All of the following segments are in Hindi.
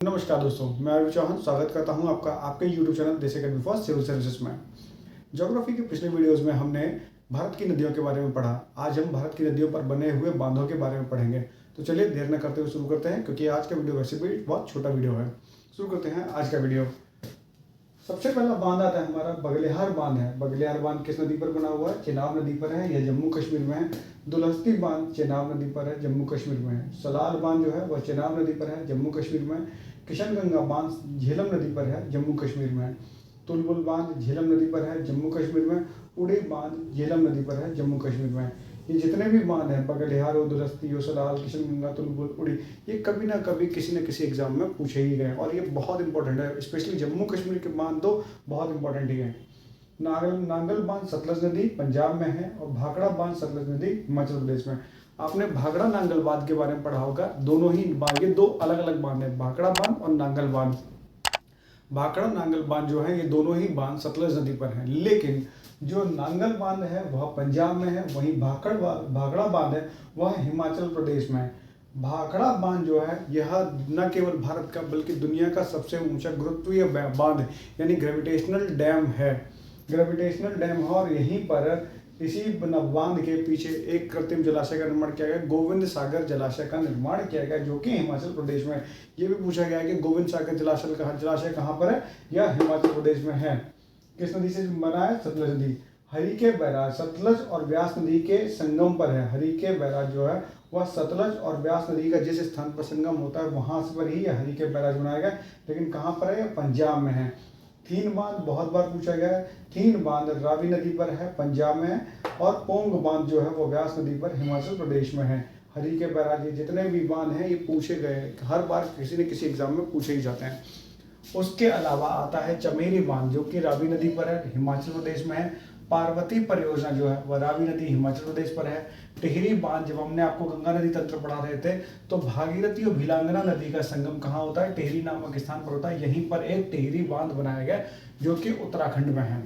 नमस्कार दोस्तों, मैं अरविंद चौहान स्वागत करता हूं आपका आपके YouTube चैनल देश अकेडमी फॉर सिविल सर्विसेज में। ज्योग्राफी के पिछले वीडियोस में हमने भारत की नदियों के बारे में पढ़ा। आज हम भारत की नदियों पर बने हुए बांधों के बारे में पढ़ेंगे। तो चलिए देर न करते हुए शुरू करते हैं, क्योंकि आज का वीडियो वैसे भी बहुत छोटा वीडियो है। शुरू करते हैं आज का वीडियो। सबसे पहला बांध आता है हमारा बगलिहार बांध है। बगलिहार बांध किस नदी पर बना हुआ है? चेनाब नदी पर है, यह जम्मू कश्मीर में है। दुलहस्ती बांध चेनाब नदी पर है, जम्मू कश्मीर में है। सलाल बांध जो है वह चेनाब नदी पर है, जम्मू कश्मीर में। किशनगंगा बांध झेलम नदी पर है, जम्मू कश्मीर में। तुलबुल बांध झेलम नदी पर है, जम्मू कश्मीर में। उड़ी बांध झेलम नदी पर है, जम्मू कश्मीर में। ये जितने भी बांध हैं, बगलिहार हो, दुलहस्ती हो, सलाल, किशनगंगा, तुलबुल, उड़ी, ये कभी ना कभी किसी न किसी एग्जाम में पूछे ही गए और ये बहुत इंपॉर्टेंट है। स्पेशली जम्मू कश्मीर के बांध तो बहुत इंपॉर्टेंट ही है। नांगल बांध सतलज नदी पंजाब में है और भाखड़ा बांध सतलज नदी हिमाचल प्रदेश में। आपने भाखड़ा नांगल बांध के बारे में पढ़ा होगा। दोनों ही बांध, ये दो अलग अलग बांध है, भाखड़ा बांध और नांगल बांध। भाखड़ा नांगल बांध जो है ये दोनों ही बांध सतलज नदी पर हैं, लेकिन जो नांगल बांध है वह पंजाब में है, वहीं भाखड़ा बांध है वह हिमाचल प्रदेश में है। भाखड़ा बांध जो है यह न केवल भारत का बल्कि दुनिया का सबसे ऊंचा गुरुत्वीय बांध यानी ग्रेविटेशनल डैम है। ग्रेविटेशनल डैम है और यहीं पर इसी बांध के पीछे एक कृत्रिम जलाशय का निर्माण किया गया, गोविंद सागर जलाशय का निर्माण किया गया, जो कि हिमाचल प्रदेश में। ये भी पूछा गया है कि गोविंद सागर जलाशय कहाँ पर है? यह हिमाचल प्रदेश में है। किस नदी से बना है? सतलज नदी। हरिके बैराज सतलज और व्यास नदी के संगम पर है। हरिके बैराज जो है वह सतलज और व्यास नदी का जिस स्थान पर संगम होता है वहां पर ही हरिके बैराज बनाया गया, लेकिन कहाँ पर है? पंजाब में है। थीन बांध बहुत बार पूछा गया है। थीन बांध रावी नदी पर है, पंजाब में है, और पोंग बांध जो है वो व्यास नदी पर हिमाचल प्रदेश में है। हरिके बैराज, ये जितने भी बांध हैं ये पूछे गए, हर बार किसी न किसी एग्जाम में पूछे ही जाते हैं। उसके अलावा आता है चमेरी बांध, जो कि रावी नदी पर है, हिमाचल प्रदेश में है। पार्वती परियोजना जो है वह रावी नदी हिमाचल प्रदेश पर है। टिहरी बांध, जब हमने आपको गंगा नदी तंत्र पढ़ा रहे थे तो भागीरथी और भिलांगना नदी का संगम कहाँ होता है? टिहरी नामक स्थान पर होता है। यहीं पर एक टिहरी बांध बनाया गया जो कि उत्तराखंड में है।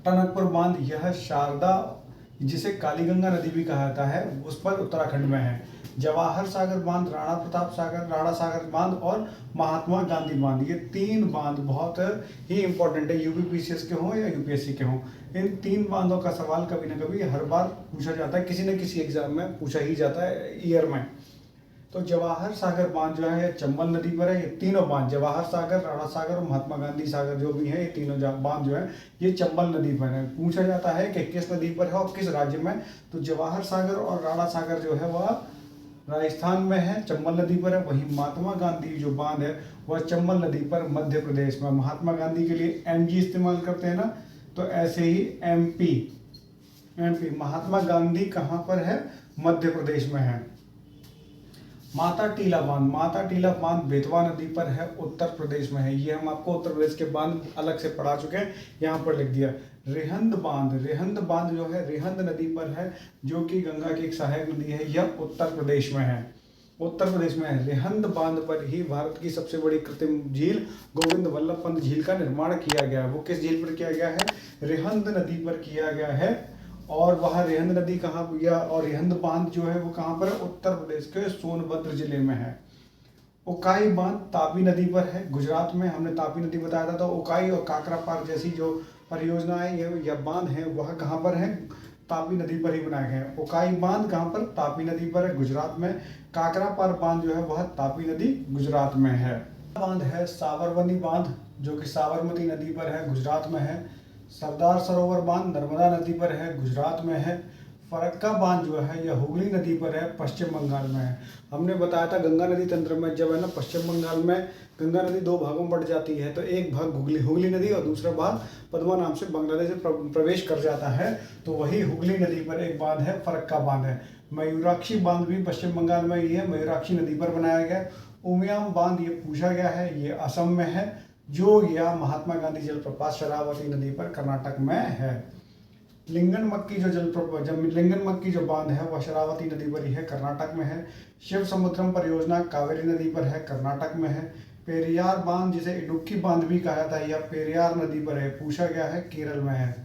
टनकपुर बांध, यह शारदा जिसे कालीगंगा नदी भी कहा जाता है उस पर उत्तराखंड में है। जवाहर सागर बांध, राणा प्रताप सागर, राणा सागर बांध और महात्मा गांधी बांध, ये तीन बांध बहुत ही इंपॉर्टेंट है, यूपीपीसीएस के हों या यूपीएससी के हों। इन तीन बांधों का सवाल कभी ना कभी हर बार पूछा जाता है, किसी न किसी एग्जाम में पूछा ही जाता है ईयर में। तो जवाहर सागर बांध जो है चंबल नदी पर है। ये तीनों बांध, जवाहर सागर, राणा सागर और महात्मा गांधी सागर जो भी है, ये तीनों बांध जो है ये चंबल नदी पर है। पूछा जाता है कि किस नदी पर है और किस राज्य में? तो जवाहर सागर और राणा सागर जो है वह राजस्थान में है, चंबल नदी पर है। वहीं महात्मा गांधी जो बांध है वह चंबल नदी पर मध्य प्रदेश में। महात्मा गांधी के लिए एमजी इस्तेमाल करते हैं ना, तो ऐसे ही एमपी महात्मा गांधी कहाँ पर है? मध्य प्रदेश में है। माता टीला बांध बेतवा नदी पर है, उत्तर प्रदेश में है। ये हम आपको उत्तर प्रदेश के बांध अलग से पढ़ा चुके हैं, यहाँ पर लिख दिया। रेहंद बांध जो है रेहंद नदी पर है, जो कि गंगा की एक सहायक नदी है, यह उत्तर प्रदेश में है। रेहंद बांध पर ही भारत की सबसे बड़ी कृत्रिम झील गोविंद वल्लभ पंत झील का निर्माण किया गया है। वो किस झील पर किया गया है? रेहंद नदी पर किया गया है। और वह रेहंद नदी कहाँ और रेहंद बांध जो है वो कहाँ पर है? उत्तर प्रदेश के सोनभद्र जिले में है। उकाई बांध तापी नदी पर है, गुजरात में। हमने तापी नदी बताया था, तो उकाई और काकरापार जैसी जो परियोजना है यह बांध है वह कहाँ पर है? तापी नदी पर ही बनाया गया है। उकाई बांध कहाँ पर? तापी नदी पर है, गुजरात में। काकरापार बांध जो है वह तापी नदी गुजरात में है। बांध है साबरमती बांध, जो कि साबरमती नदी पर है, गुजरात में है। सरदार सरोवर बांध नर्मदा नदी पर है, गुजरात में है। फरक्का बांध जो है यह हुगली नदी पर है, पश्चिम बंगाल में है। हमने बताया था गंगा नदी तंत्र में जब है ना पश्चिम बंगाल में गंगा नदी दो भागों में बढ़ जाती है, तो एक भाग हुगली नदी और दूसरा भाग पद्मा नाम से बांग्लादेश से प्रवेश कर जाता है, तो वही हुगली नदी पर एक बांध है, फरक्का बांध है। मयूराक्षी बांध भी पश्चिम बंगाल में ही है, मयूराक्षी नदी पर बनाया गया। उमियाम बांध ये पूछा गया है, ये असम में है। जो या महात्मा गांधी जलप्रपात शरावती नदी पर कर्नाटक में है। लिंगन मक्की जो बांध है वह शरावती नदी पर ही है, कर्नाटक में है। शिव समुद्रम परियोजना कावेरी नदी पर है, कर्नाटक में है। पेरियार बांध, जिसे इडुक्की बांध भी कहा जाता है, यह पेरियार नदी पर है, पूछा गया है, केरल में है।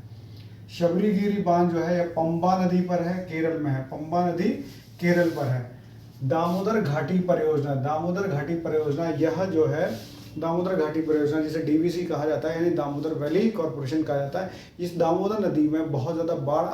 शबरीगिरी बांध जो है यह पंबा नदी पर है, केरल में है। पंबा नदी केरल पर है। दामोदर घाटी परियोजना, दामोदर घाटी परियोजना, यह जो है दामोदर घाटी परियोजना जिसे डीवीसी कहा जाता है, यानी दामोदर वैली कॉरपोरेशन कहा जाता है। इस दामोदर नदी में बहुत ज़्यादा बाढ़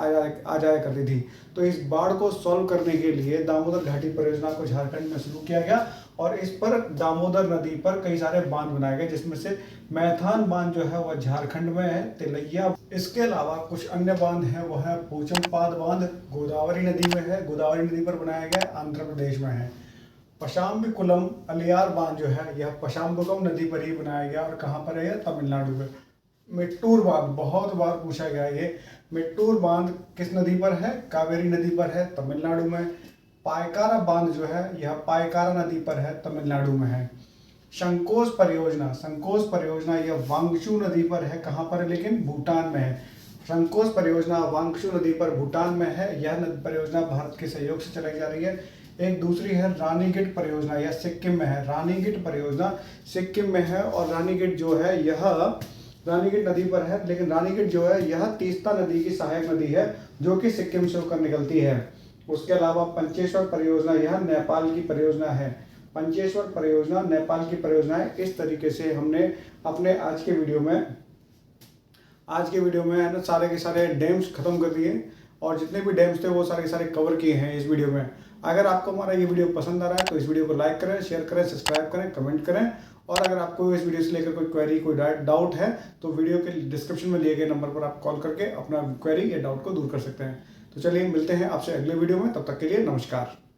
आ जाया करती थी, तो इस बाढ़ को सॉल्व करने के लिए दामोदर घाटी परियोजना को झारखंड में शुरू किया गया और इस पर दामोदर नदी पर कई सारे बांध बनाए गए, जिसमें से मैथान बांध जो है वह झारखंड में है, तिलैया। इसके अलावा कुछ अन्य बांध हैं, वह है पोचमपाद बांध गोदावरी नदी में है, गोदावरी नदी पर बनाया गया, आंध्र प्रदेश में है। पशाम्बकुलम अलियार बांध जो है यह पशाम्बकुलम नदी पर ही बनाया गया और कहाँ पर है यह? तमिलनाडु में। मेट्टूर बांध बहुत बार पूछा गया है, ये मेट्टूर बांध किस नदी पर है? कावेरी नदी पर है, तमिलनाडु में। पायकारा बांध जो है यह पायकारा नदी पर है, तमिलनाडु में है। संकोच परियोजना, संकोच परियोजना यह वांगचू नदी पर है, कहाँ पर है लेकिन? भूटान में है। संकोच परियोजना वांगचू नदी पर भूटान में है। यह परियोजना भारत के सहयोग से चलाई जा रही है। एक दूसरी है रानीगेट परियोजना, यह सिक्किम में है। रानीगेट परियोजना सिक्किम में है और रानीगेट जो है यह रानीगेट नदी पर है, लेकिन रानीगेट जो है यह तीस्ता नदी की सहायक नदी है जो कि सिक्किम से होकर निकलती है। उसके अलावा पंचेश्वर परियोजना यह नेपाल की परियोजना है। पंचेश्वर परियोजना नेपाल की परियोजना है। इस तरीके से हमने अपने आज के वीडियो में है ना सारे के सारे डैम्स खत्म कर दिए और जितने भी डैम्स थे वो सारे के सारे कवर किए हैं इस वीडियो में। अगर आपको हमारा ये वीडियो पसंद आ रहा है तो इस वीडियो को लाइक करें, शेयर करें, सब्सक्राइब करें, कमेंट करें और अगर आपको इस वीडियो से लेकर कोई क्वेरी, कोई डाउट है तो वीडियो के डिस्क्रिप्शन में दिए गए नंबर पर आप कॉल करके अपना क्वेरी या डाउट को दूर कर सकते हैं। तो चलिए मिलते हैं आपसे अगले वीडियो में, तब तक के लिए नमस्कार।